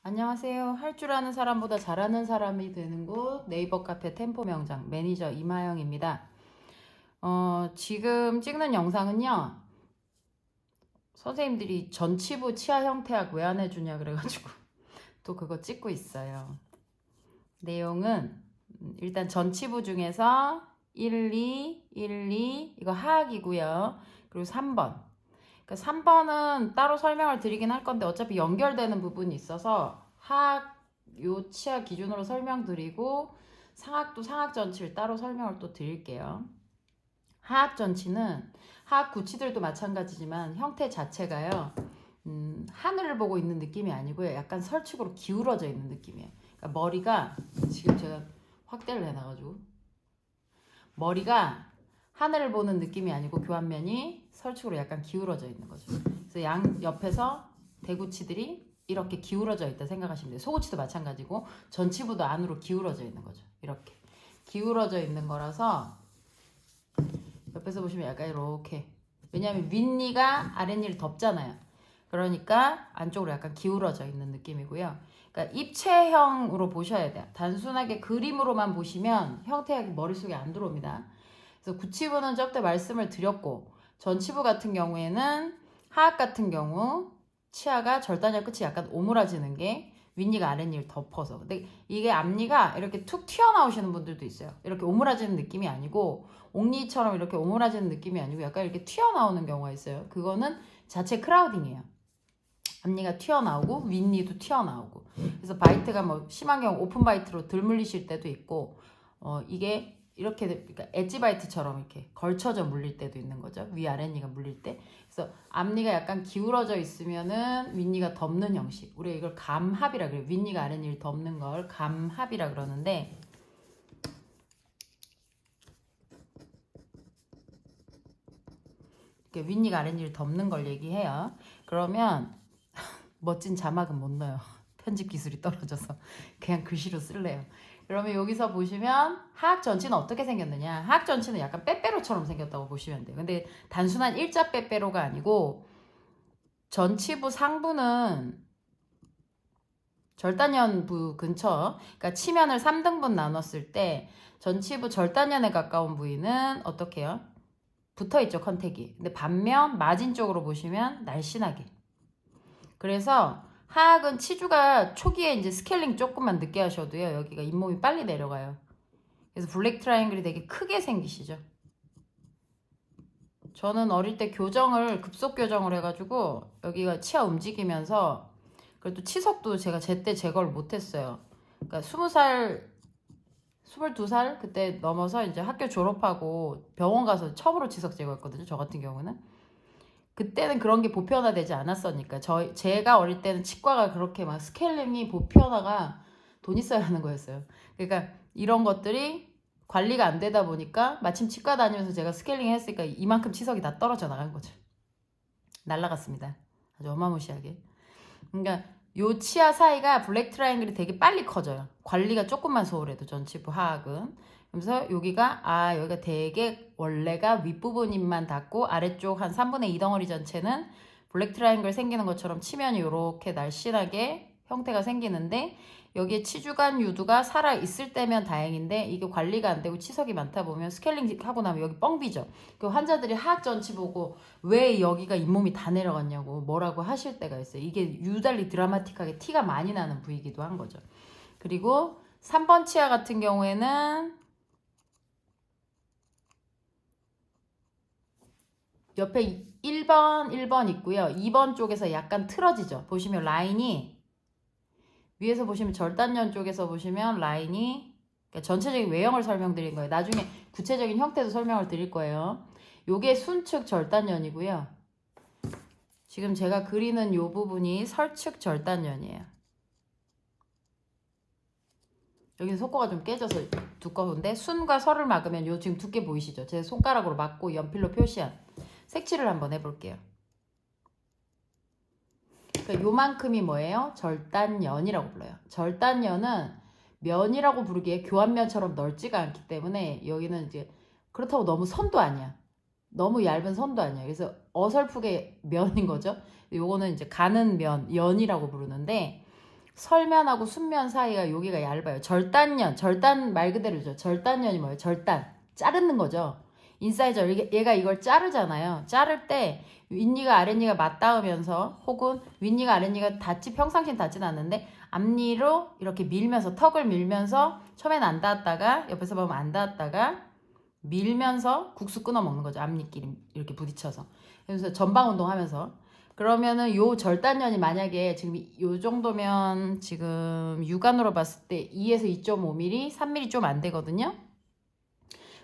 안녕하세요. 할 줄 아는 사람보다 잘하는 사람이 되는 곳 네이버 카페 템포 명장 매니저 이마영입니다. 지금 찍는 영상은요. 선생님들이 전치부 치아 형태학 왜 안 해주냐 그래가지고 또 그거 찍고 있어요. 내용은 일단 전치부 중에서 1, 2, 1, 2 이거 하악이고요. 그리고 3번. 그러니까 3번은 따로 설명을 드리긴 할 건데 어차피 연결되는 부분이 있어서 하악 요 치아 기준으로 설명드리고 상악도 상악 전치를 따로 설명을 또 드릴게요. 하악 전치는 하악 구치들도 마찬가지지만 형태 자체가요. 하늘을 보고 있는 느낌이 아니고요. 약간 설축으로 기울어져 있는 느낌이에요. 그러니까 머리가 지금 제가 확대를 해놔가지고 머리가 하늘을 보는 느낌이 아니고 교환면이 설축으로 약간 기울어져 있는 거죠. 그래서 양 옆에서 대구치들이 이렇게 기울어져 있다 생각하시면 돼요. 소구치도 마찬가지고 전치부도 안으로 기울어져 있는 거죠. 이렇게 기울어져 있는 거라서 옆에서 보시면 약간 이렇게, 왜냐하면 윗니가 아랫니를 덮잖아요. 그러니까 안쪽으로 약간 기울어져 있는 느낌이고요. 그러니까 입체형으로 보셔야 돼요. 단순하게 그림으로만 보시면 형태가 머릿속에 안 들어옵니다. 그래서 구치부는 저때 말씀을 드렸고, 전치부 같은 경우에는 하악 같은 경우 치아가 절단력 끝이 약간 오므라지는 게 윗니가 아랫니를 덮어서. 근데 이게 앞니가 이렇게 툭 튀어나오시는 분들도 있어요. 이렇게 오므라지는 느낌이 아니고 옥니처럼 이렇게 오므라지는 느낌이 아니고 약간 이렇게 튀어나오는 경우가 있어요. 그거는 자체 크라우딩이에요. 앞니가 튀어나오고 윗니도 튀어나오고. 그래서 바이트가 뭐 심한 경우 오픈 바이트로 덜 물리실 때도 있고, 이게 이렇게 그러니까 엣지 바이트처럼 이렇게 걸쳐져 물릴 때도 있는 거죠. 위 아랫니가 물릴 때. 그래서 앞니가 약간 기울어져 있으면은 윗니가 덮는 형식. 우리가 이걸 감합이라 그래요. 윗니가 아랫니를 덮는 걸 감합이라 그러는데, 이렇게 윗니가 아랫니를 덮는 걸 얘기해요. 그러면 멋진 자막은 못 넣어요. 편집 기술이 떨어져서 그냥 글씨로 쓸래요. 그러면 여기서 보시면 하악 전치는 어떻게 생겼느냐. 하악 전치는 약간 빼빼로처럼 생겼다고 보시면 돼요. 근데 단순한 일자 빼빼로가 아니고 전치부 상부는 절단연부 근처, 그러니까 치면을 3등분 나눴을 때 전치부 절단연에 가까운 부위는 어떻게 해요? 붙어있죠, 컨택이. 근데 반면 마진 쪽으로 보시면 날씬하게. 그래서 하악은 치주가 초기에 이제 스케일링 조금만 늦게 하셔도요. 여기가 잇몸이 빨리 내려가요. 그래서 블랙 트라이앵글이 되게 크게 생기시죠. 저는 어릴 때 교정을 급속 교정을 해가지고 여기가 치아 움직이면서 그래도 치석도 제가 제때 제거를 못했어요. 그러니까 20살, 22살 그때 넘어서 이제 학교 졸업하고 병원 가서 처음으로 치석 제거했거든요. 저 같은 경우는. 그때는 그런 게 보편화되지 않았으니까. 제가 어릴 때는 치과가 그렇게 막 스케일링이 보편화가 돈 있어야 하는 거였어요. 그러니까 이런 것들이 관리가 안 되다 보니까 마침 치과 다니면서 제가 스케일링 했으니까 이만큼 치석이 다 떨어져 나간 거죠. 날라갔습니다. 아주 어마무시하게. 그러니까 요 치아 사이가 블랙 트라이앵글이 되게 빨리 커져요. 관리가 조금만 소홀해도 전치부 하악은. 그래서 여기가 되게 원래가 윗부분만 닿고 아래쪽 한 3분의 2 덩어리 전체는 블랙 트라이앵글 생기는 것처럼 치면이 이렇게 날씬하게 형태가 생기는데, 여기에 치주간 유두가 살아있을 때면 다행인데 이게 관리가 안 되고 치석이 많다 보면 스케일링 하고 나면 여기 뻥 비죠. 그 환자들이 하악 전치 보고 왜 여기가 잇몸이 다 내려갔냐고 뭐라고 하실 때가 있어요. 이게 유달리 드라마틱하게 티가 많이 나는 부위이기도 한 거죠. 그리고 3번 치아 같은 경우에는 옆에 1번 있고요. 2번 쪽에서 약간 틀어지죠. 보시면 라인이 위에서 보시면 절단면 쪽에서 보시면 라인이, 그러니까 전체적인 외형을 설명드린 거예요. 나중에 구체적인 형태도 설명을 드릴 거예요. 요게 순측 절단면이고요. 지금 제가 그리는 요 부분이 설측 절단면이에요. 여기 속고가 좀 깨져서 두꺼운데 순과 설을 막으면 요 지금 두께 보이시죠? 제 손가락으로 막고 연필로 표시한 색칠을 한번 해볼게요. 그러니까 요만큼이 뭐예요? 절단연이라고 불러요. 절단연은 면이라고 부르기에 교환면처럼 넓지가 않기 때문에 여기는 이제 그렇다고 너무 선도 아니야. 너무 얇은 선도 아니야. 그래서 어설프게 면인 거죠. 요거는 이제 가는 면, 연이라고 부르는데, 설면하고 순면 사이가 여기가 얇아요. 절단년, 절단 말 그대로죠. 절단년이 뭐예요? 절단, 자르는 거죠. 인사이저, 얘가 이걸 자르잖아요. 자를 때 윗니가 아랫니가 맞닿으면서 혹은 윗니가 아랫니가 평상시엔 닿지는 않는데 앞니로 이렇게 밀면서 턱을 밀면서 처음엔 안 닿았다가 옆에서 보면 안 닿았다가 밀면서 국수 끊어 먹는 거죠. 앞니끼리 이렇게 부딪혀서. 그래서 전방 운동하면서. 그러면은 요 절단년이 만약에 지금 요 정도면 지금 육안으로 봤을 때 2에서 2.5mm, 3mm 좀 안 되거든요.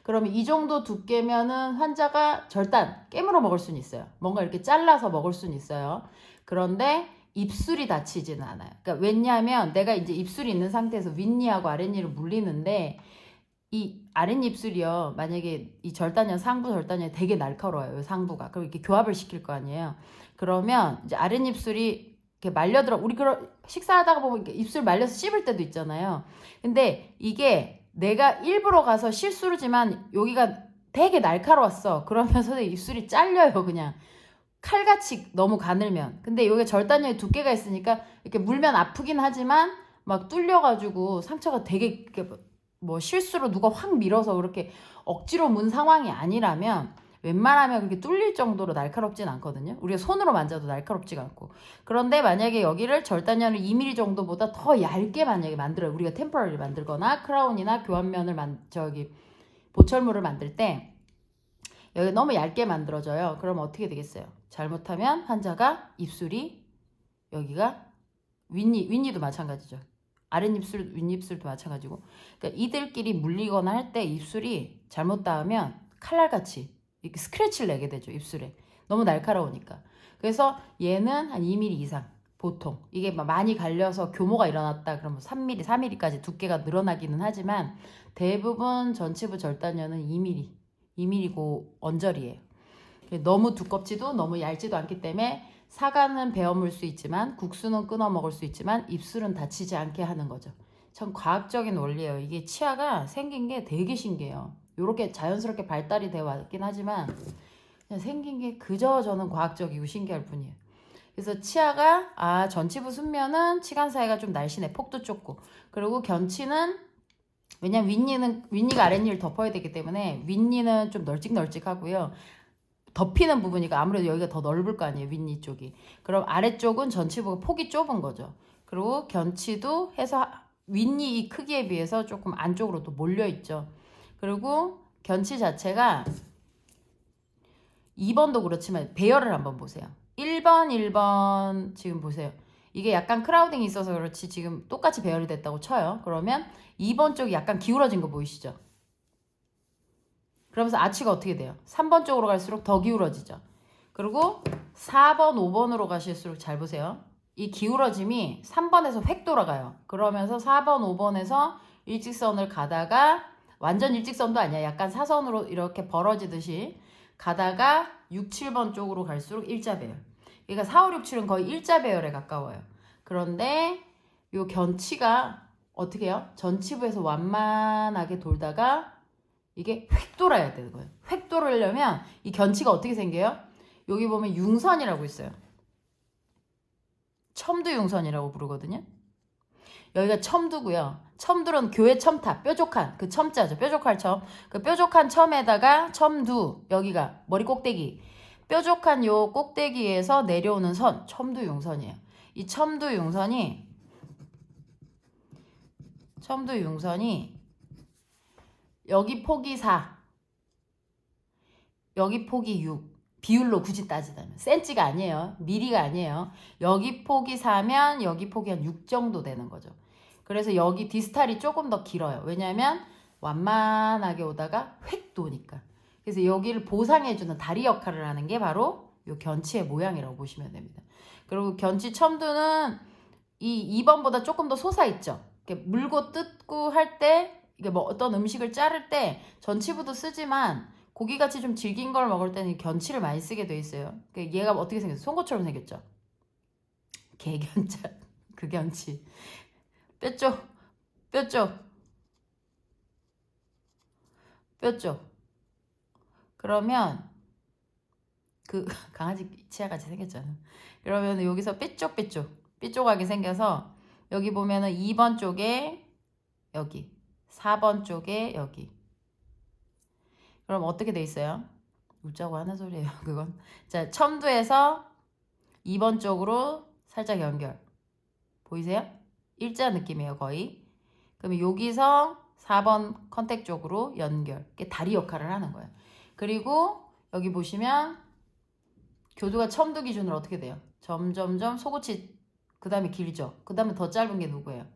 그러면 이 정도 두께면은 환자가 절단 깨물어 먹을 수는 있어요. 뭔가 이렇게 잘라서 먹을 수는 있어요. 그런데 입술이 다치지는 않아요. 그러니까 왜냐하면 내가 이제 입술이 있는 상태에서 윗니하고 아랫니를 물리는데 이 아랫입술이요. 만약에 이 절단년 상부 절단년이 되게 날카로워요. 상부가. 그럼 이렇게 교합을 시킬 거 아니에요. 그러면 이제 아랫입술이 이렇게 말려들어. 우리 그런 식사하다가 보면 입술 말려서 씹을 때도 있잖아요. 근데 이게 내가 일부러 가서 실수로지만 여기가 되게 날카로웠어. 그러면 선생님 입술이 잘려요. 그냥 칼같이 너무 가늘면. 근데 여기 절단년이 두께가 있으니까 이렇게 물면 아프긴 하지만 막 뚫려가지고 상처가 되게 이렇게 뭐 실수로 누가 확 밀어서 그렇게 억지로 문 상황이 아니라면 웬만하면 그렇게 뚫릴 정도로 날카롭진 않거든요. 우리가 손으로 만져도 날카롭지가 않고. 그런데 만약에 여기를 절단년을 2mm 정도보다 더 얇게 만약에 만들어요. 우리가 템퍼러리 만들거나 크라운이나 교환면을 보철물을 만들 때 여기 너무 얇게 만들어져요. 그럼 어떻게 되겠어요? 잘못하면 환자가 입술이 여기가 윗니도 마찬가지죠. 아랫입술, 윗입술도 마찬가지고. 그러니까 이들끼리 물리거나 할 때 입술이 잘못 닿으면 칼날같이 이렇게 스크래치를 내게 되죠. 입술에. 너무 날카로우니까. 그래서 얘는 한 2mm 이상. 보통. 이게 많이 갈려서 교모가 일어났다. 그러면 3mm, 4mm까지 두께가 늘어나기는 하지만 대부분 전치부 절단년은 2mm. 2mm고 언저리예요. 너무 두껍지도 너무 얇지도 않기 때문에 사과는 베어 물 수 있지만 국수는 끊어 먹을 수 있지만 입술은 다치지 않게 하는 거죠. 참 과학적인 원리예요. 이게 치아가 생긴 게 되게 신기해요. 이렇게 자연스럽게 발달이 되어 왔긴 하지만 그냥 생긴 게 그저 저는 과학적이고 신기할 뿐이에요. 그래서 치아가 전치부 순면은 치간 사이가 좀 날씬해. 폭도 좁고. 그리고 견치는 왜냐면 윗니가 아랫니를 덮어야 되기 때문에 윗니는 좀 널찍널찍하고요. 덮이는 부분이니까 아무래도 여기가 더 넓을 거 아니에요. 윗니 쪽이. 그럼 아래쪽은 전치부가 폭이 좁은 거죠. 그리고 견치도 해서 윗니 이 크기에 비해서 조금 안쪽으로 또 몰려 있죠. 그리고 견치 자체가 2번도 그렇지만 배열을 한번 보세요. 1번 지금 보세요. 이게 약간 크라우딩이 있어서 그렇지 지금 똑같이 배열이 됐다고 쳐요. 그러면 2번 쪽이 약간 기울어진 거 보이시죠? 그러면서 아치가 어떻게 돼요? 3번 쪽으로 갈수록 더 기울어지죠. 그리고 4번, 5번으로 가실수록 잘 보세요. 이 기울어짐이 3번에서 획 돌아가요. 그러면서 4번, 5번에서 일직선을 가다가 완전 일직선도 아니야. 약간 사선으로 이렇게 벌어지듯이 가다가 6, 7번 쪽으로 갈수록 일자 배열. 그러니까 4, 5, 6, 7은 거의 일자 배열에 가까워요. 그런데 요 견치가 어떻게 해요? 전치부에서 완만하게 돌다가 이게 획 돌아야 되는 거예요. 획 돌으려면 이 견치가 어떻게 생겨요? 여기 보면 융선이라고 있어요. 첨두융선이라고 부르거든요. 여기가 첨두고요. 첨두는 교회 첨탑, 뾰족한 그 첨자죠. 뾰족할 첨. 그 뾰족한 첨에다가 첨두, 여기가 머리 꼭대기. 뾰족한 요 꼭대기에서 내려오는 선, 첨두융선이에요. 이 첨두융선이 여기 폭이 4, 여기 폭이 6. 비율로 굳이 따지자면 센치가 아니에요. 미리가 아니에요. 여기 폭이 4면 여기 폭이 한 6 정도 되는 거죠. 그래서 여기 디스탈이 조금 더 길어요. 왜냐하면 완만하게 오다가 획 도니까. 그래서 여기를 보상해주는 다리 역할을 하는 게 바로 이 견치의 모양이라고 보시면 됩니다. 그리고 견치 첨두는 이 2번보다 조금 더 솟아있죠. 이렇게 물고 뜯고 할 때 이게 뭐 어떤 음식을 자를 때 전치부도 쓰지만 고기같이 좀 질긴 걸 먹을 때는 견치를 많이 쓰게 돼 있어요. 얘가 어떻게 생겼어? 송곳처럼 생겼죠? 개견자, 그 견치. 뼈쪽. 그러면 그 강아지 치아같이 생겼잖아. 그러면 여기서 삐쪽하게 생겨서 여기 보면은 2번 쪽에 여기, 4번 쪽에 여기. 그럼 어떻게 돼 있어요? 웃자고 하는 소리예요, 그건. 자, 첨두에서 2번 쪽으로 살짝 연결. 보이세요? 일자 느낌이에요, 거의. 그러면 여기서 4번 컨택 쪽으로 연결. 이게 다리 역할을 하는 거예요. 그리고 여기 보시면 교두가 첨두 기준으로 어떻게 돼요? 점점점 속옷이 그 다음에 길죠. 그 다음에 더 짧은 게 누구예요?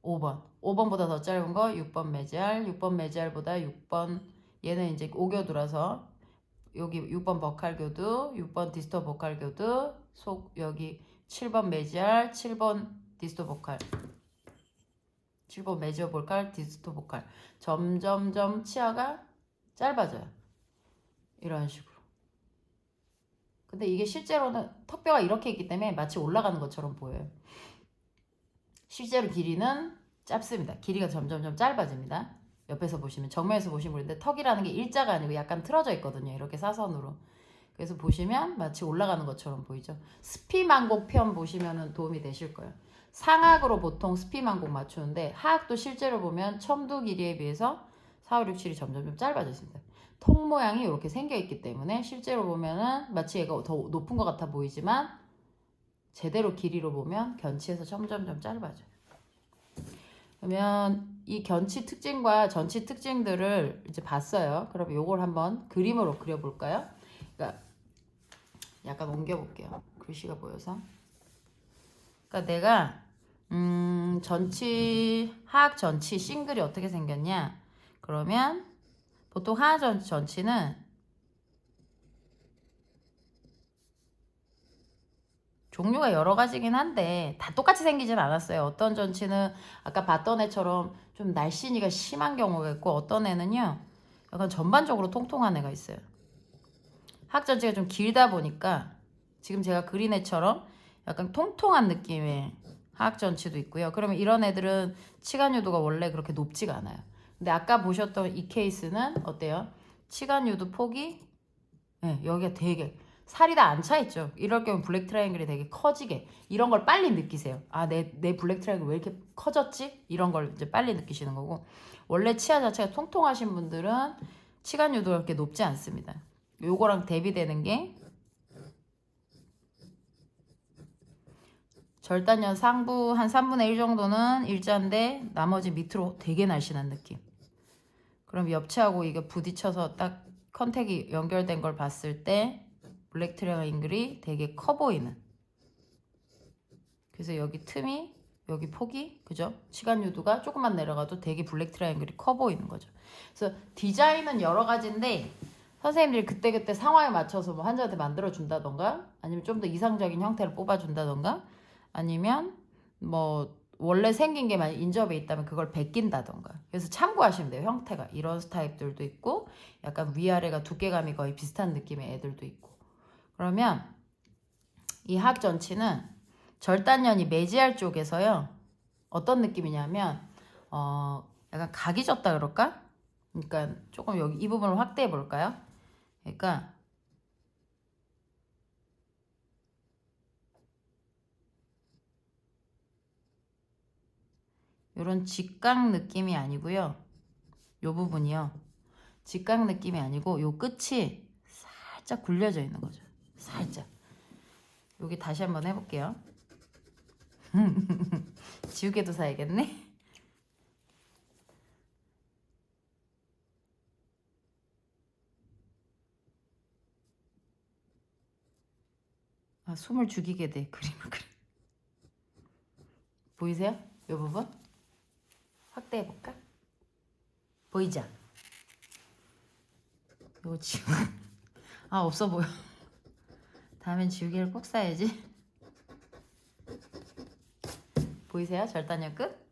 5번. 5번보다 더 짧은 거 6번 매지알. 6번 매지알보다 6번 얘는 이제 오교두라서 여기 6번 버칼교두, 6번 디스토 버칼교두, 속 여기 7번 매지알, 7번 디스토 버칼. 7번 매지어 볼칼, 디스토 볼칼. 점점점 치아가 짧아져요. 이런 식으로. 근데 이게 실제로는 턱뼈가 이렇게 있기 때문에 마치 올라가는 것처럼 보여요. 실제로 길이는 짧습니다. 길이가 점점점 짧아집니다. 옆에서 보시면, 정면에서 보시면 그런데 턱이라는 게 일자가 아니고 약간 틀어져 있거든요. 이렇게 사선으로. 그래서 보시면 마치 올라가는 것처럼 보이죠. 스피만곡 편 보시면 도움이 되실 거예요. 상악으로 보통 스피만곡 맞추는데 하악도 실제로 보면 첨두 길이에 비해서 4, 5, 6, 7이 점점 짧아졌습니다. 통 모양이 이렇게 생겨 있기 때문에 실제로 보면은 마치 얘가 더 높은 것 같아 보이지만 제대로 길이로 보면 견치에서 점점점 짧아져요. 그러면 이 견치 특징과 전치 특징들을 이제 봤어요. 그럼 이걸 한번 그림으로 그려볼까요? 그러니까 약간 옮겨볼게요. 글씨가 보여서. 그러니까 내가 전치 하악 전치 싱글이 어떻게 생겼냐? 그러면 보통 하악 전치는 종류가 여러 가지긴 한데 다 똑같이 생기진 않았어요. 어떤 전치는 아까 봤던 애처럼 좀 날씬이가 심한 경우가 있고 어떤 애는요 약간 전반적으로 통통한 애가 있어요. 하악 전치가 좀 길다 보니까 지금 제가 그린 애처럼 약간 통통한 느낌의 하악 전치도 있고요. 그러면 이런 애들은 치간유도가 원래 그렇게 높지가 않아요. 근데 아까 보셨던 이 케이스는 어때요? 치간유도 폭이 여기가 되게 살이 다 안 차 있죠. 이럴 경우 블랙 트라이앵글이 되게 커지게 이런 걸 빨리 느끼세요. 아, 내 블랙 트라이앵글 왜 이렇게 커졌지? 이런 걸 이제 빨리 느끼시는 거고 원래 치아 자체가 통통하신 분들은 치간 유도가 그렇게 높지 않습니다. 요거랑 대비되는 게 절단면 상부 한 3분의 1 정도는 일자인데 나머지 밑으로 되게 날씬한 느낌. 그럼 옆치하고 이게 부딪혀서 딱 컨택이 연결된 걸 봤을 때 블랙 트라이앵글이 되게 커 보이는. 그래서 여기 틈이 여기 폭이 그죠? 치간 유도가 조금만 내려가도 되게 블랙 트라이앵글이 커 보이는 거죠. 그래서 디자인은 여러 가지인데 선생님들이 그때그때 상황에 맞춰서 뭐 환자한테 만들어 준다던가 아니면 좀 더 이상적인 형태를 뽑아 준다던가 아니면 뭐 원래 생긴 게 만약 인접에 있다면 그걸 베낀다던가. 그래서 참고하시면 돼요. 형태가 이런 타입들도 있고 약간 위아래가 두께감이 거의 비슷한 느낌의 애들도 있고. 그러면 이 하악 전치는 절단면이 매지알 쪽에서요 어떤 느낌이냐면 약간 각이 졌다 그럴까? 그러니까 조금 여기 이 부분을 확대해 볼까요? 그러니까 이런 직각 느낌이 아니고요. 요 부분이요. 직각 느낌이 아니고 요 끝이 살짝 굴려져 있는 거죠. 살짝. 여기 다시 한번 해볼게요. 지우개도 사야겠네. 아, 숨을 죽이게 돼. 그림을 그려. 보이세요? 이 부분? 확대해볼까? 보이죠? 이거 지우 아, 없어 보여. 다음엔 지우개를 꼭 사야지. 보이세요? 절단력 끝?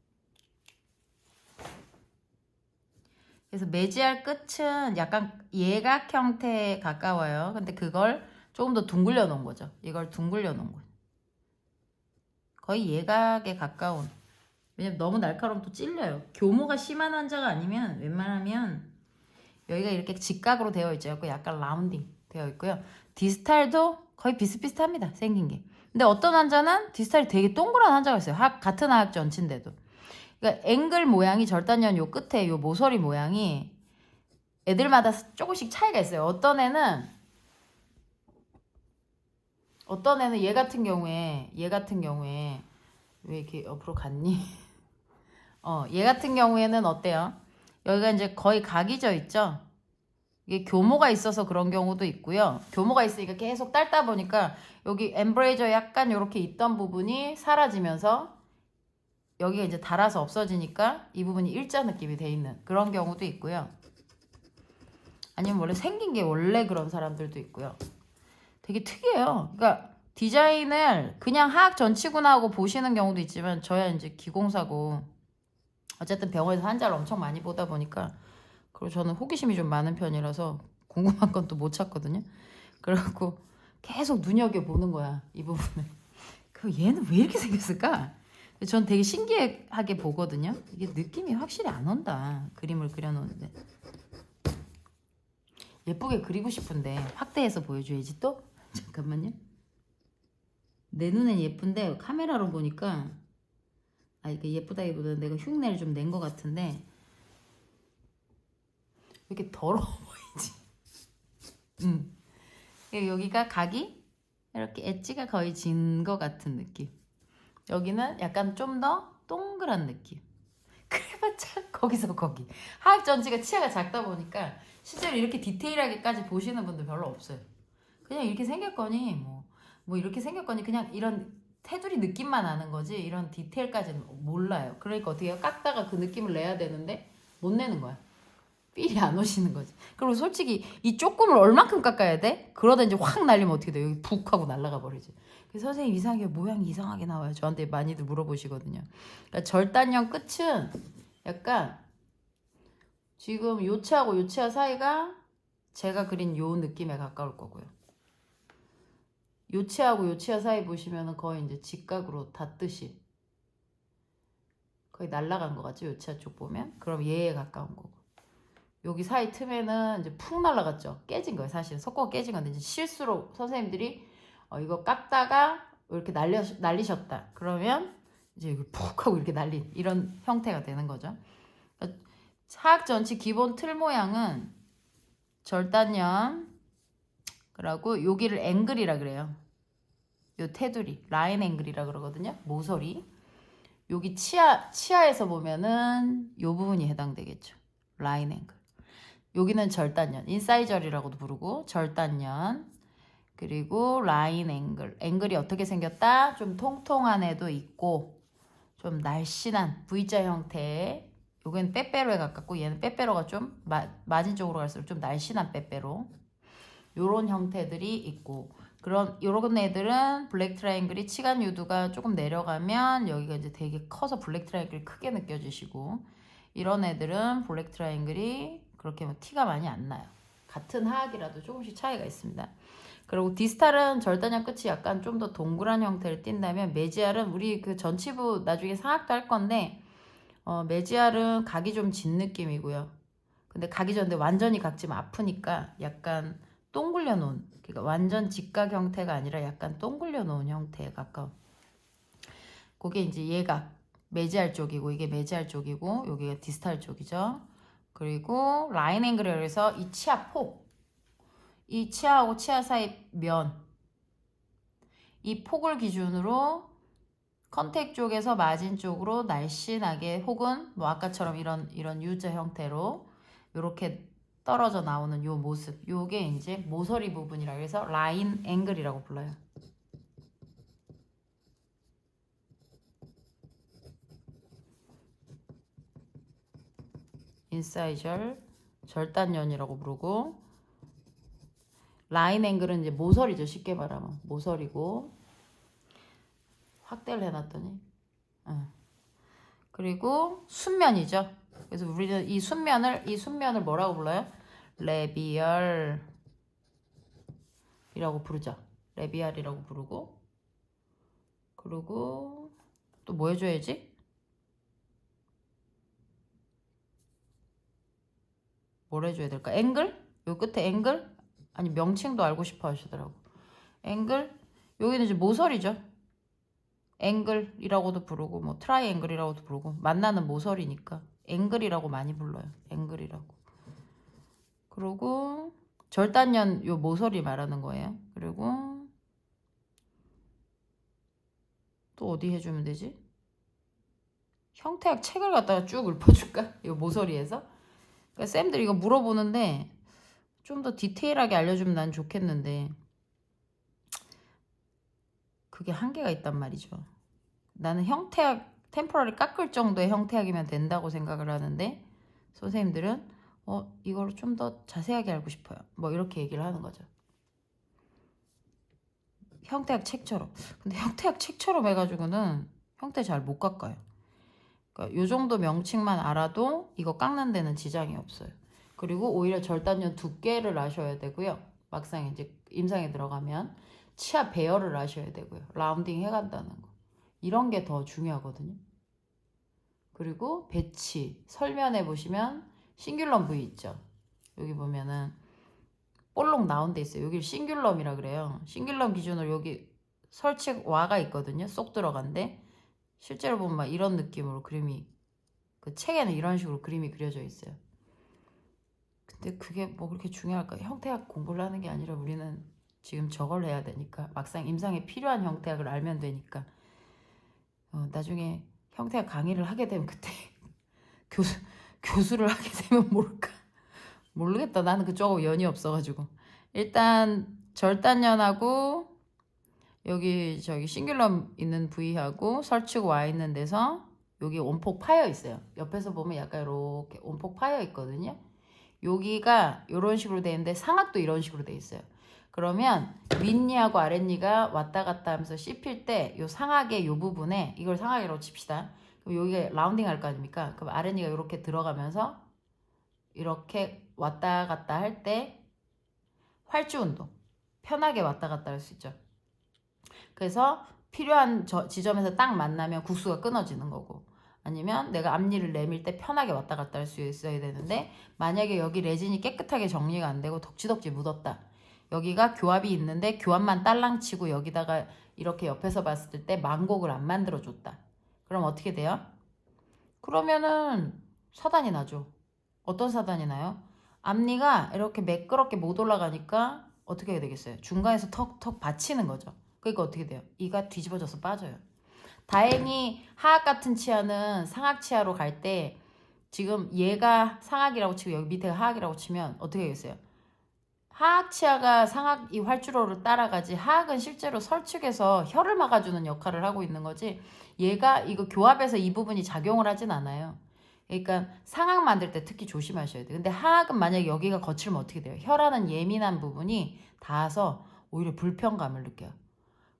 그래서 매지알 끝은 약간 예각 형태에 가까워요. 근데 그걸 조금 더 둥글려 놓은 거죠. 이걸 둥글려 놓은 거예요. 거의 예각에 가까운. 왜냐면 너무 날카로우면 또 찔려요. 교모가 심한 환자가 아니면 웬만하면 여기가 이렇게 직각으로 되어 있죠. 약간 라운딩 되어 있고요. 디스탈도 거의 비슷비슷합니다. 생긴 게. 근데 어떤 환자는 디스탈이 되게 동그란 환자가 있어요. 같은 하악 전치인데도. 그러니까 앵글 모양이 절단년 요 끝에 요 모서리 모양이 애들마다 조금씩 차이가 있어요. 어떤 애는 얘 같은 경우에 왜 이렇게 옆으로 갔니? 얘 같은 경우에는 어때요? 여기가 이제 거의 각이 져 있죠? 이게 교모가 있어서 그런 경우도 있고요. 교모가 있으니까 계속 딸다 보니까 여기 엠브레이저 약간 이렇게 있던 부분이 사라지면서 여기가 이제 닳아서 없어지니까 이 부분이 일자 느낌이 돼 있는 그런 경우도 있고요. 아니면 원래 생긴 게 원래 그런 사람들도 있고요. 되게 특이해요. 그러니까 디자인을 그냥 하악 전치구나 하고 보시는 경우도 있지만 저야 이제 기공사고 어쨌든 병원에서 환자를 엄청 많이 보다 보니까 그리고 저는 호기심이 좀 많은 편이라서 궁금한 건 또 못 찾거든요. 그래갖고 계속 눈여겨보는 거야 이 부분을. 그 얘는 왜 이렇게 생겼을까? 전 되게 신기하게 보거든요. 이게 느낌이 확실히 안 온다. 그림을 그려놓는데. 예쁘게 그리고 싶은데 확대해서 보여줘야지 또? 잠깐만요. 내 눈엔 예쁜데 카메라로 보니까 이게 예쁘다기보다 내가 흉내를 좀 낸 것 같은데 왜 이렇게 더러워 보이지? 여기가 각이 이렇게 엣지가 거의 진 것 같은 느낌. 여기는 약간 좀 더 동그란 느낌. 그래봤자 거기서 거기. 하악 전치가 치아가 작다 보니까 실제로 이렇게 디테일하게까지 보시는 분들 별로 없어요. 그냥 이렇게 생겼거니 뭐 이렇게 생겼거니 그냥 이런 테두리 느낌만 아는 거지 이런 디테일까지는 몰라요. 그러니까 어떻게 해요? 깎다가 그 느낌을 내야 되는데 못 내는 거야. 삘이 안 오시는 거지. 그리고 솔직히 이 조금을 얼만큼 깎아야 돼? 그러다 이제 확 날리면 어떻게 돼? 여기 푹 하고 날아가 버리지. 그래서 선생님 이상하게 모양이 이상하게 나와요. 저한테 많이들 물어보시거든요. 그러니까 절단형 끝은 약간 지금 요치하고 요치아 사이가 제가 그린 요 느낌에 가까울 거고요. 요치하고 요치아 사이 보시면은 거의 이제 직각으로 닿듯이 거의 날아간 것 같죠? 요치아 쪽 보면 그럼 얘에 가까운 거고. 여기 사이 틈에는 이제 푹 날아갔죠. 깨진 거예요. 사실 석고가 깨진 건데 이제 실수로 선생님들이 이거 깎다가 이렇게 날리셨다. 그러면 이제 여기 푹 하고 이렇게 날린 이런 형태가 되는 거죠. 하악 전치 기본 틀 모양은 절단년 그리고 여기를 앵글이라 그래요. 요 테두리 라인 앵글이라 그러거든요. 모서리 여기 치아에서 보면은 요 부분이 해당되겠죠. 라인 앵글. 여기는 절단년, 인사이저리라고도 부르고 절단년 그리고 라인 앵글. 앵글이 어떻게 생겼다? 좀 통통한 애도 있고 좀 날씬한 V자 형태의 요건 빼빼로에 가깝고 얘는 빼빼로가 좀 마진 쪽으로 갈수록 좀 날씬한 빼빼로 요런 형태들이 있고 요런 애들은 블랙 트라이앵글이 치간 유두가 조금 내려가면 여기가 이제 되게 커서 블랙 트라이앵글이 크게 느껴지시고 이런 애들은 블랙 트라이앵글이 그렇게 티가 많이 안 나요. 같은 하악이라도 조금씩 차이가 있습니다. 그리고 디스탈은 절단형 끝이 약간 좀 더 동그란 형태를 띈다면 메지알은 우리 그 전치부 나중에 상악도 할 건데 메지알은 각이 좀 진 느낌이고요. 근데 각이 졌는데 완전히 각지면 아프니까 약간 동글려 놓은 그러니까 완전 직각 형태가 아니라 약간 동글려 놓은 형태에 가까운 그게 이제 얘가 메지알 쪽이고 이게 메지알 쪽이고 여기가 디스탈 쪽이죠. 그리고 라인 앵글이라고 해서 이 치아 폭, 이 치아하고 치아 사이 면, 이 폭을 기준으로 컨택 쪽에서 마진 쪽으로 날씬하게 혹은 뭐 아까처럼 이런 U자 형태로 이렇게 떨어져 나오는 요 모습, 요게 이제 모서리 부분이라고 해서 라인 앵글이라고 불러요. 인사이절, 절단연이라고 부르고 라인 앵글은 이제 모서리죠. 쉽게 말하면 모서리고 확대를 해놨더니 그리고 순면이죠. 그래서 우리는 이 순면을 뭐라고 불러요? 레비얼이라고 부르죠. 레비알이라고 부르고 그리고 또 뭐 해줘야지? 뭘 해줘야 될까? 앵글? 요 끝에 앵글? 아니 명칭도 알고 싶어 하시더라고. 앵글? 여기는 이제 모서리죠. 앵글이라고도 부르고 뭐 트라이앵글이라고도 부르고 만나는 모서리니까 앵글이라고 많이 불러요. 앵글이라고. 그리고 절단년 요 모서리 말하는 거예요. 그리고 또 어디 해주면 되지? 형태학 책을 갖다가 쭉 읊어줄까? 요 모서리에서. 그러니까 쌤들 이거 물어보는데 좀 더 디테일하게 알려주면 난 좋겠는데 그게 한계가 있단 말이죠. 나는 형태학 템포럴을 깎을 정도의 형태학이면 된다고 생각을 하는데 선생님들은 이걸 좀 더 자세하게 알고 싶어요. 뭐 이렇게 얘기를 하는 거죠. 형태학 책처럼. 근데 형태학 책처럼 해가지고는 형태 잘 못 깎아요. 그러니까 요 정도 명칭만 알아도 이거 깎는 데는 지장이 없어요. 그리고 오히려 절단면 두께를 아셔야 되고요. 막상 이제 임상에 들어가면 치아 배열을 아셔야 되고요. 라운딩 해간다는 거. 이런 게 더 중요하거든요. 그리고 배치, 설면에 보시면 싱귤럼 부위 있죠. 여기 보면은 볼록 나온 데 있어요. 여기 싱귤럼이라 그래요. 싱귤럼 기준으로 여기 설치 와가 있거든요. 쏙 들어간데 실제로 보면 막 이런 느낌으로 그림이 그 책에는 이런 식으로 그림이 그려져 있어요. 근데 그게 뭐 그렇게 중요할까요? 형태학 공부를 하는 게 아니라 우리는 지금 저걸 해야 되니까 막상 임상에 필요한 형태학을 알면 되니까 나중에 형태학 강의를 하게 되면 그때 교수를 하게 되면 모를까? 모르겠다. 나는 그쪽하고 연이 없어가지고. 일단 절단연하고 여기 저기 싱귤럼 있는 부위하고 설치고 와 있는 데서 여기 온폭 파여 있어요. 옆에서 보면 약간 이렇게 온폭 파여 있거든요. 여기가 이런 식으로 돼 있는데 상악도 이런 식으로 돼 있어요. 그러면 윗니하고 아랫니가 왔다 갔다 하면서 씹힐 때 요 상악의 요 부분에 이걸 상악이라고 칩시다. 그럼 여기가 라운딩 할 거 아닙니까? 그럼 아랫니가 이렇게 들어가면서 이렇게 왔다 갔다 할 때 활주 운동 편하게 왔다 갔다 할 수 있죠. 그래서 필요한 지점에서 딱 만나면 국수가 끊어지는 거고 아니면 내가 앞니를 내밀 때 편하게 왔다 갔다 할 수 있어야 되는데 만약에 여기 레진이 깨끗하게 정리가 안 되고 덕지덕지 묻었다. 여기가 교합이 있는데 교합만 딸랑치고 여기다가 이렇게 옆에서 봤을 때 망곡을 안 만들어줬다. 그럼 어떻게 돼요? 그러면은 사단이 나죠. 어떤 사단이 나요? 앞니가 이렇게 매끄럽게 못 올라가니까 어떻게 해야 되겠어요? 중간에서 턱턱 받치는 거죠. 그러니까 어떻게 돼요? 이가 뒤집어져서 빠져요. 다행히 하악 같은 치아는 상악 치아로 갈 때 지금 얘가 상악이라고 치고 여기 밑에가 하악이라고 치면 어떻게 되겠어요? 하악 치아가 상악 이 활주로를 따라가지 하악은 실제로 설축에서 혀를 막아주는 역할을 하고 있는 거지 얘가 이거 교합해서 이 부분이 작용을 하진 않아요. 그러니까 상악 만들 때 특히 조심하셔야 돼요. 근데 하악은 만약에 여기가 거칠면 어떻게 돼요? 혀라는 예민한 부분이 닿아서 오히려 불편감을 느껴요.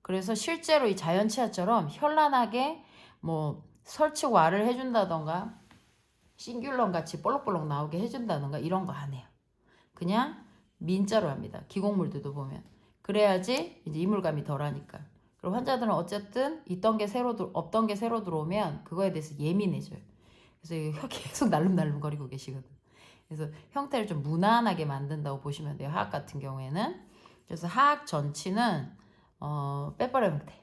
그래서 실제로 이 자연치아처럼 현란하게 뭐 설치고 알을 해준다던가 싱귤럼 같이 볼록볼록 나오게 해준다던가 이런 거 안 해요. 그냥 민자로 합니다. 기곡물들도 보면. 그래야지 이제 이물감이 덜하니까. 그리고 환자들은 어쨌든 있던 게 새로 없던 게 새로 들어오면 그거에 대해서 예민해져요. 그래서 혀 계속 날름날름거리고 계시거든. 그래서 형태를 좀 무난하게 만든다고 보시면 돼요. 하악 같은 경우에는. 그래서 하악 전치는 빼버려 형태.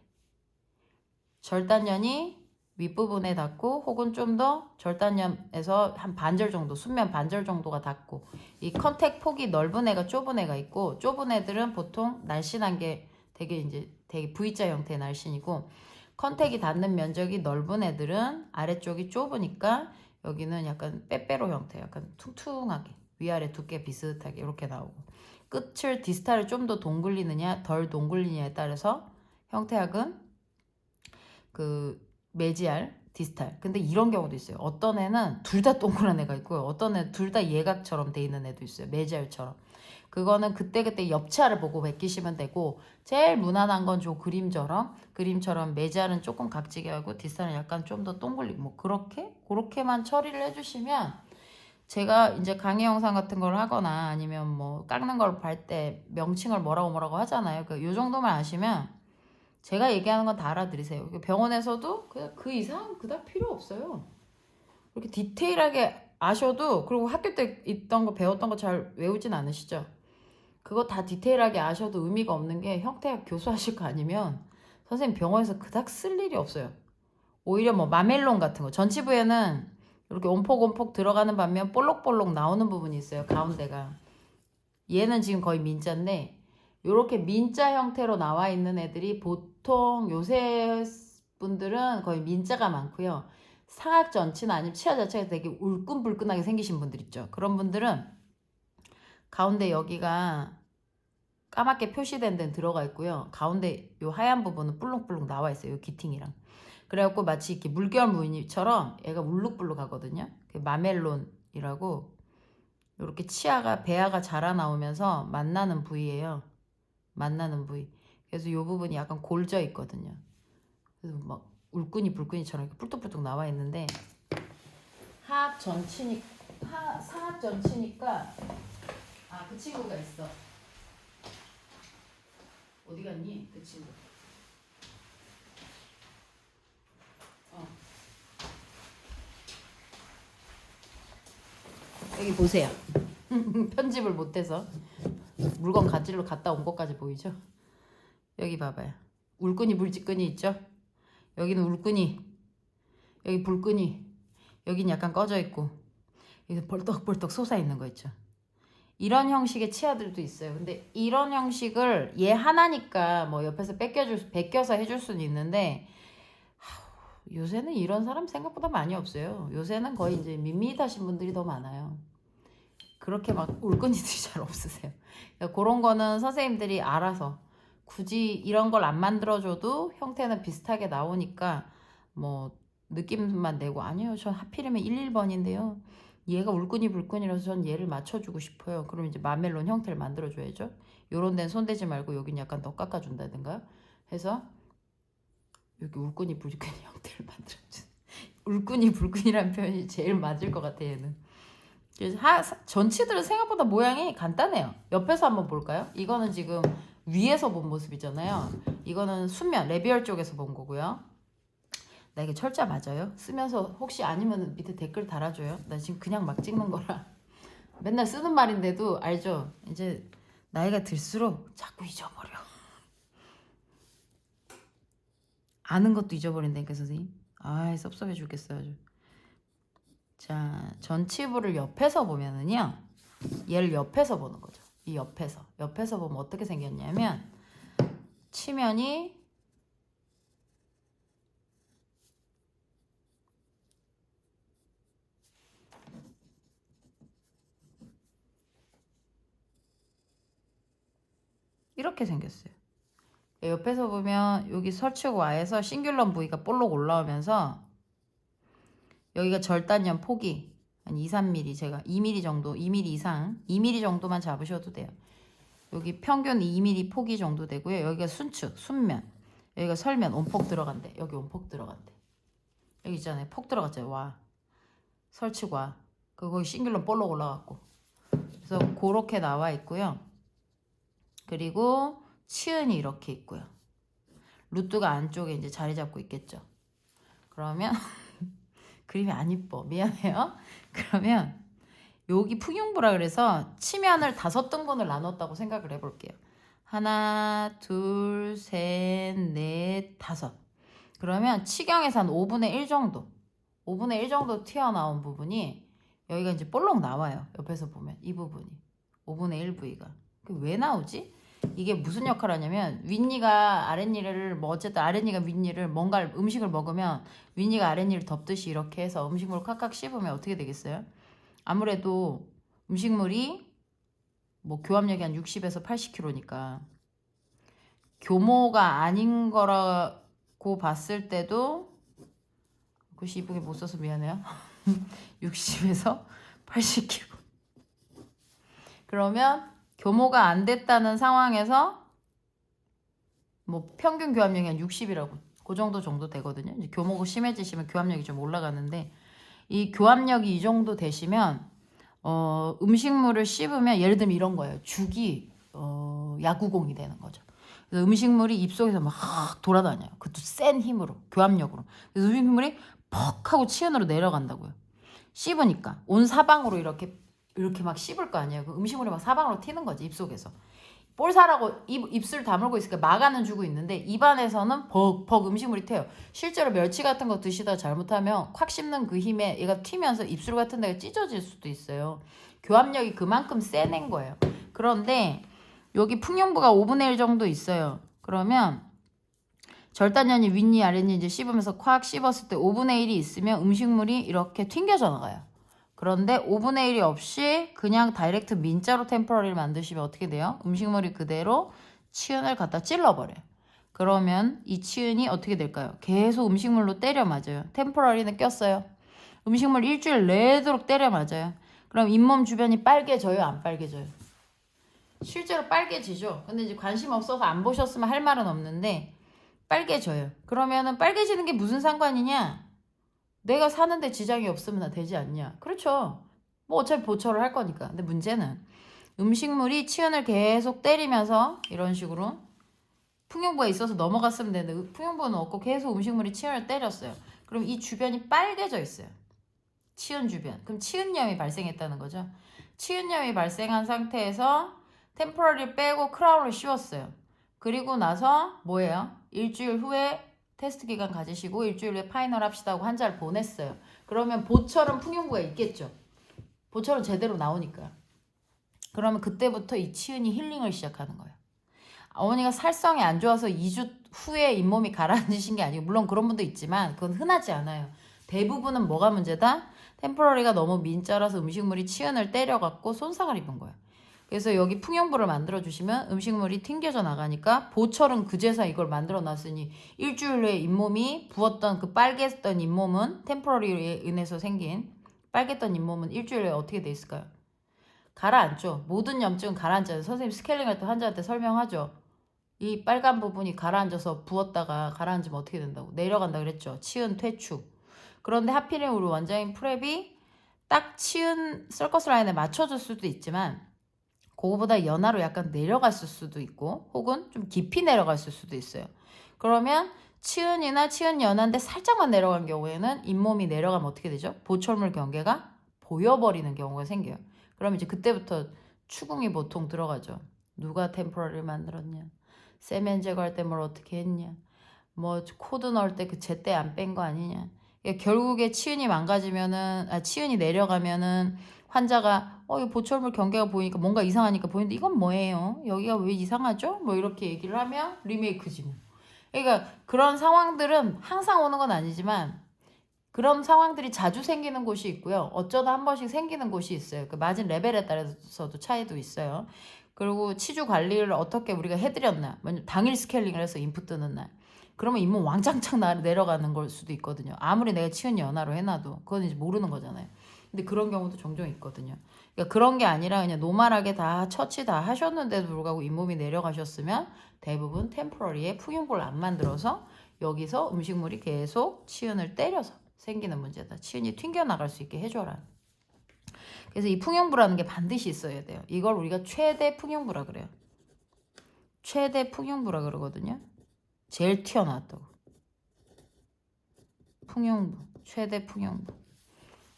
절단연이 윗부분에 닿고 혹은 좀 더 절단연에서 한 반절 정도 순면 반절 정도가 닿고 이 컨택 폭이 넓은 애가 좁은 애가 있고 좁은 애들은 보통 날씬한 게 되게 V자 형태의 날씬이고 컨택이 닿는 면적이 넓은 애들은 아래쪽이 좁으니까 여기는 약간 빼빼로 형태 약간 퉁퉁하게 위아래 두께 비슷하게 이렇게 나오고 끝을 디스탈을 좀 더 동굴리느냐 덜 동굴리느냐에 따라서 형태학은 그 메지알, 디스탈. 근데 이런 경우도 있어요. 어떤 애는 둘 다 동그란 애가 있고요. 어떤 애는 둘 다 예각처럼 돼 있는 애도 있어요. 메지알처럼. 그거는 그때그때 옆치아를 보고 베끼시면 되고 제일 무난한 건 저 그림처럼 메지알은 조금 각지게 하고 디스탈은 약간 좀 더 동글리고 뭐 그렇게만 처리를 해주시면 제가 이제 강의 영상 같은 걸 하거나 아니면 뭐 깎는 걸 볼 때 명칭을 뭐라고 하잖아요. 요 정도만 아시면 제가 얘기하는 건 다 알아들으세요. 병원에서도 그 이상 그닥 필요 없어요. 그렇게 디테일하게 아셔도 그리고 학교 때 있던 거 배웠던 거 잘 외우진 않으시죠? 그거 다 디테일하게 아셔도 의미가 없는 게 형태학 교수하실 거 아니면 선생님 병원에서 그닥 쓸 일이 없어요. 오히려 뭐 마멜론 같은 거 전치부에는 이렇게 온폭온폭 들어가는 반면 볼록볼록 나오는 부분이 있어요. 가운데가. 얘는 지금 거의 민자인데 이렇게 민자 형태로 나와 있는 애들이 보통 요새 분들은 거의 민자가 많고요. 상악 전치나 아니면 치아 자체가 되게 울끈불끈하게 생기신 분들 있죠. 그런 분들은 가운데 여기가 까맣게 표시된 데는 들어가 있고요. 가운데 요 하얀 부분은 불룩불룩 나와 있어요. 요 기팅이랑. 그래갖고 마치 이렇게 물결 무늬처럼 얘가 울룩불룩하거든요. 그 마멜론이라고 이렇게 치아가 배아가 자라나오면서 만나는 부위예요. 만나는 부위. 그래서 요 부분이 약간 골져 있거든요. 그래서 막 울끈이 불끈이처럼 이렇게 뿔뚝뿔뚝 나와 있는데 상악 전치니까 그 친구가 있어. 어디 갔니? 그 친구. 여기 보세요. 편집을 못해서 물건 가지러 갔다 온 것까지 보이죠? 여기 봐봐요. 울끈이 불지끈이 있죠? 여기는 울끈이, 여기 불끈이, 여긴 약간 꺼져 있고 여기 벌떡벌떡 솟아 있는 거 있죠? 이런 형식의 치아들도 있어요. 근데 이런 형식을 얘 하나니까 뭐 옆에서 베껴서 해줄 수는 있는데 요새는 이런 사람 생각보다 많이 없어요. 요새는 거의 이제 밋밋하신 분들이 더 많아요. 그렇게 막 울끈이들이 잘 없으세요. 그러니까 그런 거는 선생님들이 알아서 굳이 이런 걸 안 만들어줘도 형태는 비슷하게 나오니까 뭐 느낌만 내고 아니요 전 하필이면 11번인데요. 얘가 울끈이 불끈이라서 전 얘를 맞춰주고 싶어요. 그럼 이제 마멜론 형태를 만들어줘야죠. 요런 데는 손대지 말고 여긴 약간 더 깎아준다든가 해서 여기 울끈이 불끈이 형태를 만들어줘. 울끈이 불끈이라는 표현이 제일 맞을 것 같아 얘는. 전치들은 생각보다 모양이 간단해요. 옆에서 한번 볼까요? 이거는 지금 위에서 본 모습이잖아요. 이거는 순면 레비얼 쪽에서 본 거고요. 나 이게 철자 맞아요? 쓰면서 혹시 아니면 밑에 댓글 달아줘요. 나 지금 그냥 막 찍는 거라 맨날 쓰는 말인데도 알죠? 이제 나이가 들수록 자꾸 잊어버려. 아는 것도 잊어버린다니까 선생님. 섭섭해 죽겠어요 아주. 자, 전치부를 옆에서 보면은요. 얘를 옆에서 보는 거죠. 이 옆에서 보면 어떻게 생겼냐면 치면이 이렇게 생겼어요. 옆에서 보면 여기 설치고아에서 싱귤럼 부위가 볼록 올라오면서 여기가 절단면 폭이 한 2, 3mm 제가 2mm 정도 2mm 이상 2mm 정도만 잡으셔도 돼요. 여기 평균 2mm 폭이 정도 되고요. 여기가 순축 순면 여기가 설면 온폭 들어간대. 여기 온폭 들어간대. 여기 있잖아요. 폭 들어갔잖아요. 와 설치고 거기 싱귤럼 볼록 올라갔고 그래서 그렇게 나와 있고요. 그리고 치은이 이렇게 있고요. 루트가 안쪽에 이제 자리 잡고 있겠죠. 그러면 그림이 안 이뻐. 미안해요. 그러면 여기 풍용부라 그래서 치면을 5등분을 나눴다고 생각을 해볼게요. 하나, 둘, 셋, 넷, 5. 그러면 치경에서 한 5분의 1 정도 5분의 1 정도 튀어나온 부분이 여기가 이제 볼록 나와요. 옆에서 보면 이 부분이 5분의 1 부위가 왜 나오지? 이게 무슨 역할을 하냐면 윗니가 아랫니를 뭐 어쨌든 아랫니가 윗니를 뭔가 음식을 먹으면 윗니가 아랫니를 덮듯이 이렇게 해서 음식물을 칵칵 씹으면 어떻게 되겠어요? 아무래도 음식물이 뭐 교합력이 한 60에서 80kg니까 교모가 아닌 거라고 봤을 때도 글씨 이쁘게 못 써서 미안해요. 60에서 80kg. 그러면 교모가 안 됐다는 상황에서 뭐 평균 교합력이 한 60이라고 그 정도 되거든요. 이제 교모가 심해지시면 교합력이 좀 올라가는데 이 교합력이 이 정도 되시면 음식물을 씹으면 예를 들면 이런 거예요. 죽이 야구공이 되는 거죠. 그래서 음식물이 입속에서 막 돌아다녀요. 그것도 센 힘으로 교합력으로. 그래서 음식물이 퍽 하고 치은으로 내려간다고요. 씹으니까 온 사방으로 이렇게 막 씹을 거 아니에요. 그 음식물이 막 사방으로 튀는 거지 입속에서. 볼살하고 입술 다물고 있으니까 막아는 주고 있는데 입안에서는 벅벅 음식물이 튀어요. 실제로 멸치 같은 거 드시다가 잘못하면 콱 씹는 그 힘에 얘가 튀면서 입술 같은 데가 찢어질 수도 있어요. 교합력이 그만큼 세낸 거예요. 그런데 여기 풍용부가 5분의 1 정도 있어요. 그러면 절단면이 윗니 아랫니 이제 씹으면서 콱 씹었을 때 5분의 1이 있으면 음식물이 이렇게 튕겨져 나가요. 그런데 5분의 1이 없이 그냥 다이렉트 민자로 템포러리를 만드시면 어떻게 돼요? 음식물이 그대로 치은을 갖다 찔러버려요. 그러면 이 치은이 어떻게 될까요? 계속 음식물로 때려 맞아요. 템포러리는 꼈어요. 음식물 일주일 내도록 때려 맞아요. 그럼 잇몸 주변이 빨개져요? 안 빨개져요? 실제로 빨개지죠. 근데 이제 관심 없어서 안 보셨으면 할 말은 없는데 빨개져요. 그러면은 빨개지는 게 무슨 상관이냐? 내가 사는데 지장이 없으면 되지 않냐? 그렇죠. 뭐 어차피 보철을 할 거니까. 근데 문제는 음식물이 치은을 계속 때리면서 이런 식으로 풍용부가 있어서 넘어갔으면 되는데 풍용부는 없고 계속 음식물이 치은을 때렸어요. 그럼 이 주변이 빨개져 있어요. 치은 주변. 그럼 치은염이 발생했다는 거죠. 치은염이 발생한 상태에서 템포러리를 빼고 크라운을 씌웠어요. 그리고 나서 뭐예요? 일주일 후에 테스트 기간 가지시고 일주일 후에 파이널 합시다 하고 환자를 보냈어요. 그러면 보철은 풍용부가 있겠죠. 보철은 제대로 나오니까. 그러면 그때부터 이 치은이 힐링을 시작하는 거예요. 어머니가 살성이 안 좋아서 2주 후에 잇몸이 가라앉으신 게 아니고 물론 그런 분도 있지만 그건 흔하지 않아요. 대부분은 뭐가 문제다? 템포러리가 너무 민자라서 음식물이 치은을 때려갖고 손상을 입은 거예요. 그래서 여기 풍용부를 만들어 주시면 음식물이 튕겨져 나가니까 보철은 그제서 이걸 만들어 놨으니 일주일 후에 잇몸이 부었던 그 빨갰던 잇몸은 템포러리에 인해서 생긴 빨갰던 잇몸은 일주일 후에 어떻게 돼 있을까요? 가라앉죠. 모든 염증은 가라앉아요. 선생님 스케일링 할 때 환자한테 설명하죠. 이 빨간 부분이 가라앉아서 부었다가 가라앉으면 어떻게 된다고? 내려간다 그랬죠. 치은 퇴축. 그런데 하필이면 우리 원장님 프랩이 딱 치은 서커스 라인에 맞춰줄 수도 있지만 그거보다 연하로 약간 내려갔을 수도 있고 혹은 좀 깊이 내려갔을 수도 있어요. 그러면 치은이나 치은 연한데 살짝만 내려간 경우에는 잇몸이 내려가면 어떻게 되죠? 보철물 경계가 보여버리는 경우가 생겨요. 그럼 이제 그때부터 추궁이 보통 들어가죠. 누가 템포러리를 만들었냐? 세면 제거할 때 뭘 어떻게 했냐? 뭐 코드 넣을 때 그 제때 안 뺀 거 아니냐? 결국에 치은이 망가지면은 치은이 내려가면은 환자가 이 보철물 경계가 보이니까 뭔가 이상하니까 보이는데 이건 뭐예요? 여기가 왜 이상하죠? 뭐 이렇게 얘기를 하면 리메이크지 뭐. 그러니까 그런 상황들은 항상 오는 건 아니지만 그런 상황들이 자주 생기는 곳이 있고요. 어쩌다 한 번씩 생기는 곳이 있어요. 그 맞은 레벨에 따라서도 차이도 있어요. 그리고 치주 관리를 어떻게 우리가 해드렸나. 당일 스케일링을 해서 인풋 뜨는 날. 그러면 잇몸 왕창창 내려가는 걸 수도 있거든요. 아무리 내가 치은 연화로 해놔도 그건 이제 모르는 거잖아요. 근데 그런 경우도 종종 있거든요. 그러니까 그런 게 아니라 그냥 노멀하게 다 처치 다 하셨는데도 불구하고 잇몸이 내려가셨으면 대부분 템포러리에 풍용부를 안 만들어서 여기서 음식물이 계속 치은을 때려서 생기는 문제다. 치은이 튕겨나갈 수 있게 해줘라. 그래서 이 풍용부라는 게 반드시 있어야 돼요. 이걸 우리가 최대 풍용부라 그래요. 최대 풍용부라 그러거든요. 제일 튀어나왔다고. 풍용부, 최대 풍용부.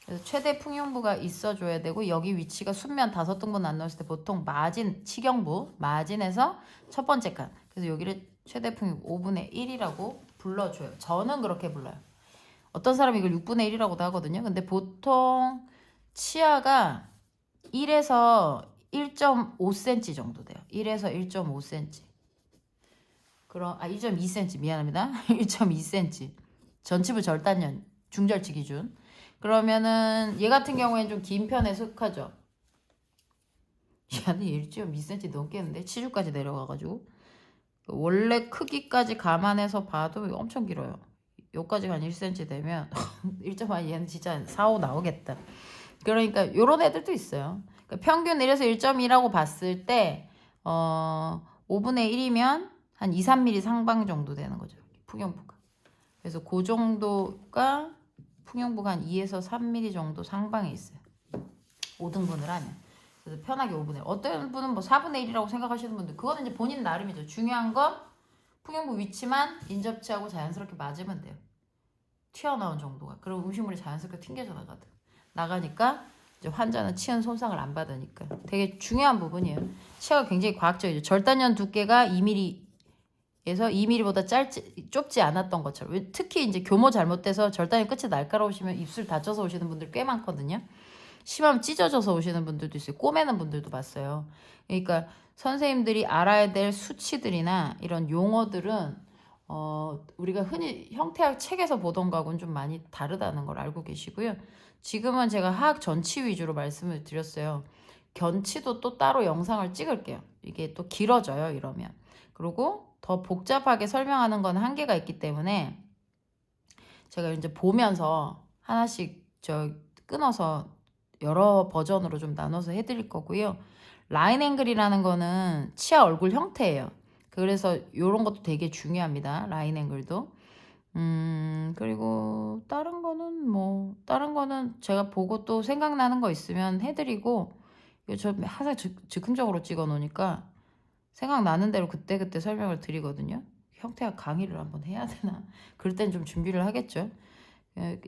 그래서 최대 풍용부가 있어줘야 되고 여기 위치가 순면 5등분 안 넣었을 때 보통 마진, 치경부, 마진에서 첫 번째 칸. 그래서 여기를 최대 풍용부 5분의 1이라고 불러줘요. 저는 그렇게 불러요. 어떤 사람이 이걸 6분의 1이라고도 하거든요. 근데 보통 치아가 1에서 1.5cm 정도 돼요. 1에서 1.5cm. 그럼 1.2cm 미안합니다. 1.2cm. 전치부 절단년 중절치 기준. 그러면은 얘 같은 경우에는 좀 긴 편에 속하죠. 얘는 1.2cm 넘겠는데 치주까지 내려가가지고 원래 크기까지 감안해서 봐도 엄청 길어요. 여기까지가 한 1cm 되면 1.2 얘는 진짜 4, 5 나오겠다. 그러니까 요런 애들도 있어요. 그러니까 평균 1에서 1.2라고 봤을 때 5분의 1이면 한 2, 3mm 상방 정도 되는 거죠. 풍용부가. 그래서 그 정도가 풍용부가 한 2에서 3mm 정도 상방에 있어요. 5등분을 하면. 그래서 편하게 5분의 1. 어떤 분은 뭐 4분의 1이라고 생각하시는 분들 그거는 이제 본인 나름이죠. 중요한 건 풍용부 위치만 인접치하고 자연스럽게 맞으면 돼요. 튀어나온 정도가. 그럼 음식물이 자연스럽게 튕겨져 나가니까 이제 환자는 치은 손상을 안 받으니까 되게 중요한 부분이에요. 치아가 굉장히 과학적이죠. 절단면 두께가 2mm에서 2mm보다 좁지 않았던 것처럼. 특히 이제 교모 잘못돼서 절단면 끝이 날카로우시면 입술 다쳐서 오시는 분들 꽤 많거든요. 심하면 찢어져서 오시는 분들도 있어요. 꼬매는 분들도 봤어요. 그러니까 선생님들이 알아야 될 수치들이나 이런 용어들은 우리가 흔히 형태학 책에서 보던 거하고는 좀 많이 다르다는 걸 알고 계시고요. 지금은 제가 하악 전치 위주로 말씀을 드렸어요. 견치도 또 따로 영상을 찍을게요. 이게 또 길어져요, 이러면. 그리고 더 복잡하게 설명하는 건 한계가 있기 때문에 제가 이제 보면서 하나씩 끊어서 여러 버전으로 좀 나눠서 해드릴 거고요. 라인 앵글이라는 거는 치아 얼굴 형태예요. 그래서 이런 것도 되게 중요합니다. 라인 앵글도. 그리고 다른 거는 제가 보고 또 생각나는 거 있으면 해드리고, 이거 저 항상 즉흥적으로 찍어 놓으니까 생각나는 대로 그때그때 설명을 드리거든요. 형태학 강의를 한번 해야 되나? 그럴 땐 좀 준비를 하겠죠.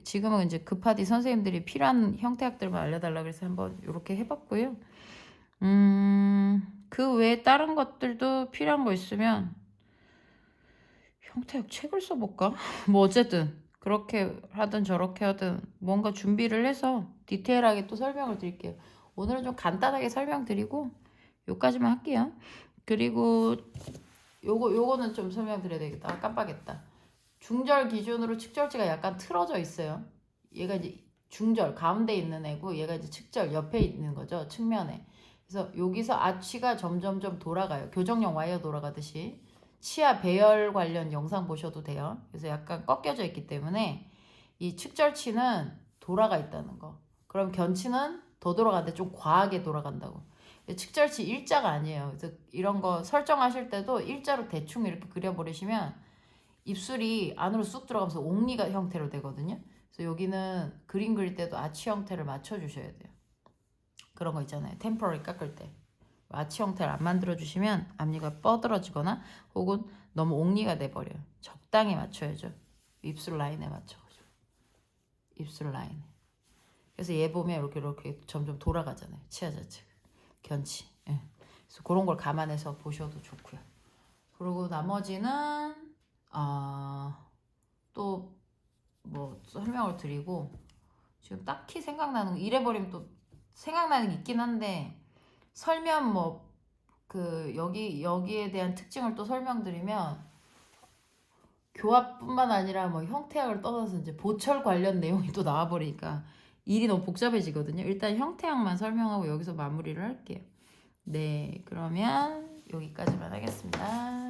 지금은 이제 급하디 선생님들이 필요한 형태학들만 알려달라 그래서 한번 이렇게 해봤고요. 그 외에 다른 것들도 필요한 거 있으면 형태학 책을 써볼까? 뭐 어쨌든 그렇게 하든 저렇게 하든 뭔가 준비를 해서 디테일하게 또 설명을 드릴게요. 오늘은 좀 간단하게 설명드리고 요까지만 할게요. 그리고 요거는 좀 설명드려야 되겠다. 깜빡했다. 중절 기준으로 측절지가 약간 틀어져 있어요. 얘가 이제 중절 가운데 있는 애고 얘가 이제 측절 옆에 있는 거죠. 측면에. 그래서 여기서 아치가 점점점 돌아가요. 교정용 와이어 돌아가듯이. 치아 배열 관련 영상 보셔도 돼요. 그래서 약간 꺾여져 있기 때문에 이 측절치는 돌아가 있다는 거. 그럼 견치는 더 돌아가는데 좀 과하게 돌아간다고. 측절치 일자가 아니에요. 그래서 이런 거 설정하실 때도 일자로 대충 이렇게 그려버리시면 입술이 안으로 쑥 들어가면서 옥리가 형태로 되거든요. 그래서 여기는 그림 그릴 때도 아치 형태를 맞춰주셔야 돼요. 그런 거 있잖아요. 템포러리 깎을 때. 아치 형태를 안 만들어주시면 앞니가 뻗어지거나 혹은 너무 옥리가 돼버려요. 적당히 맞춰야죠. 입술 라인에 맞춰가지고. 입술 라인에. 그래서 얘 보면 이렇게 점점 돌아가잖아요. 치아 자체가. 견치. 예. 그래서 그런 걸 감안해서 보셔도 좋고요. 그리고 나머지는 또 뭐 설명을 드리고 지금 딱히 생각나는 거 이래버리면 또 생각나는 게 있긴 한데 설명 여기에 대한 특징을 또 설명드리면 교합뿐만 아니라 뭐 형태학을 떠나서 이제 보철 관련 내용이 또 나와버리니까 일이 너무 복잡해지거든요. 일단 형태학만 설명하고 여기서 마무리를 할게요. 네, 그러면 여기까지만 하겠습니다.